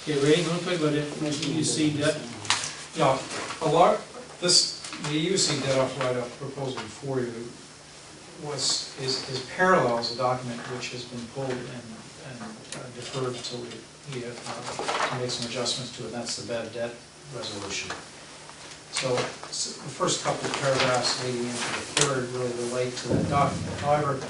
Okay, Ray, you want to talk about it? UC debt? Yeah, the UC debt write-off proposal before you is parallels a document which has been pulled and deferred until we to make some adjustments to it, and that's the bad debt resolution. So the first couple of paragraphs leading into the third really relate to that document. However,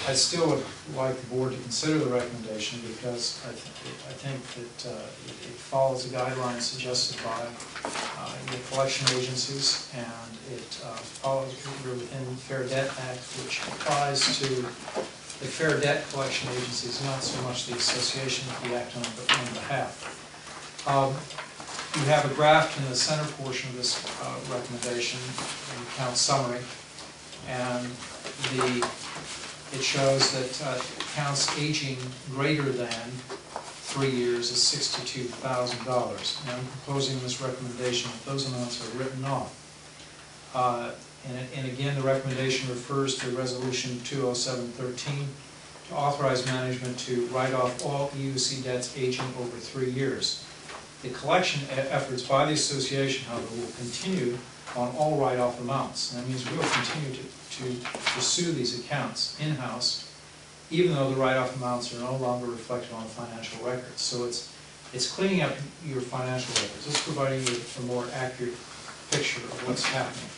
I still would like the board to consider the recommendation because I think that it follows the guidelines suggested by the collection agencies, and it follows within the Fair Debt Act, which applies to the Fair Debt Collection Agencies, not so much the association that we act on behalf. You have a graph in the center portion of this recommendation, an account summary, and it shows that accounts aging greater than 3 years is $62,000. And I'm proposing this recommendation that those amounts are written off. And again, the recommendation refers to Resolution 20713 to authorize management to write off all EUC debts aging over 3 years. The collection efforts by the association, however, will continue on all write-off amounts. And that means we will continue to pursue these accounts in-house, even though the write-off amounts are no longer reflected on the financial records. So it's cleaning up your financial records. It's providing you a more accurate picture of what's happening.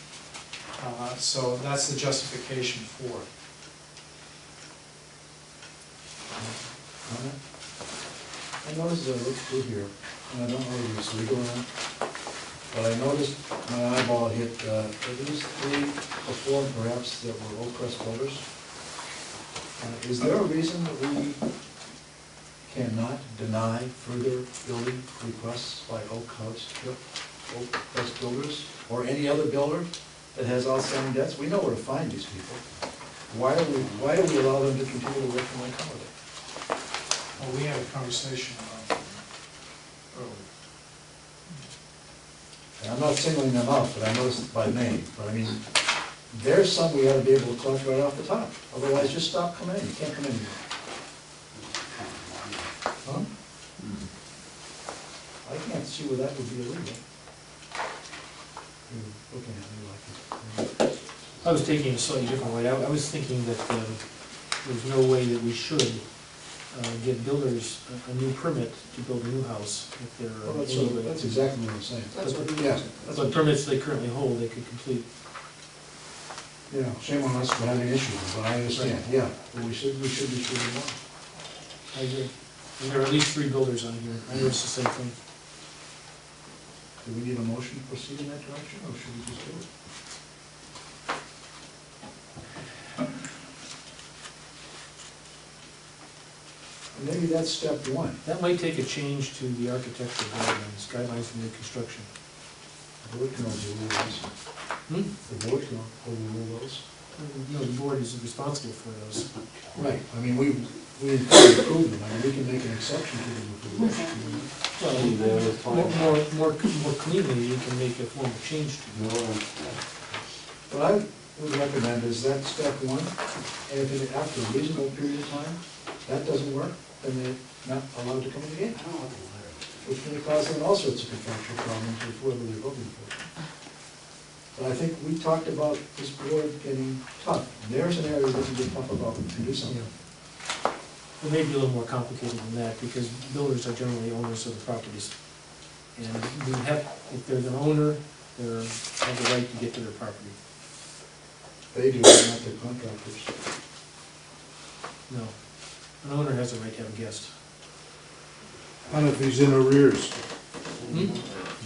So that's the justification for it. I noticed that it looks good here, and I don't know if it's legal or not, but I noticed my eyeball hit at least 3 or 4 perhaps that were Oakcrest Builders. Is there a reason that we cannot deny further building requests by Oakcrest Builders or any other builder that has outstanding debts? We know where to find these people. Why do we allow them to continue to work and like holiday? Well, we had a conversation about it earlier. And I'm not singling them out, but I noticed it by name. But I mean, there's some we ought to be able to collect right off the top. Otherwise, just stop coming in. You can't come in anymore. Huh? I can't see where that would be illegal. You're looking at me like it. I was taking it a slightly different way. I was thinking that there's no way that we should give builders a new permit to build a new house if they're that's exactly what I'm saying. But permits they currently hold, they could complete. Yeah, shame on us for having issues, but I understand. Right. Yeah, but we should be treating more. I agree. And there are at least 3 builders on here. I noticed the same thing. Do we need a motion to proceed in that direction, or should we just do it? Maybe that's step 1. That might take a change to the architectural guidelines for new construction. The board can overrule those. The board can overrule those. No, the board is responsible for those. Right. I mean, we approve them. I mean, we can make an exception to them if we wish. Well, more cleanly, you can make a formal change to them. What I would recommend is that step 1, and if after a reasonable period of time that doesn't work, then they're not allowed to come in again. Which may cause them all sorts of contractual problems with whoever they're voting for. But I think we talked about this board getting tough. There's an area we can get tough about and do something. Yeah. It may be a little more complicated than that because builders are generally owners of the properties. And we have, if they're the owner, they have the right to get to their property. They do, not their contractors. No. An owner has the right to have a guest. Not if he's in arrears.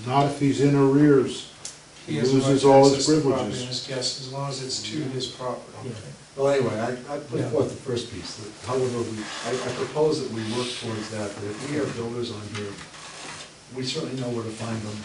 Not if he's in arrears. He loses all his privileges. His guest, as long as it's to his property. Yeah. Well, anyway, I put forth the first piece. That however, I propose that we work towards that. That if we have builders on here, we certainly know where to find them.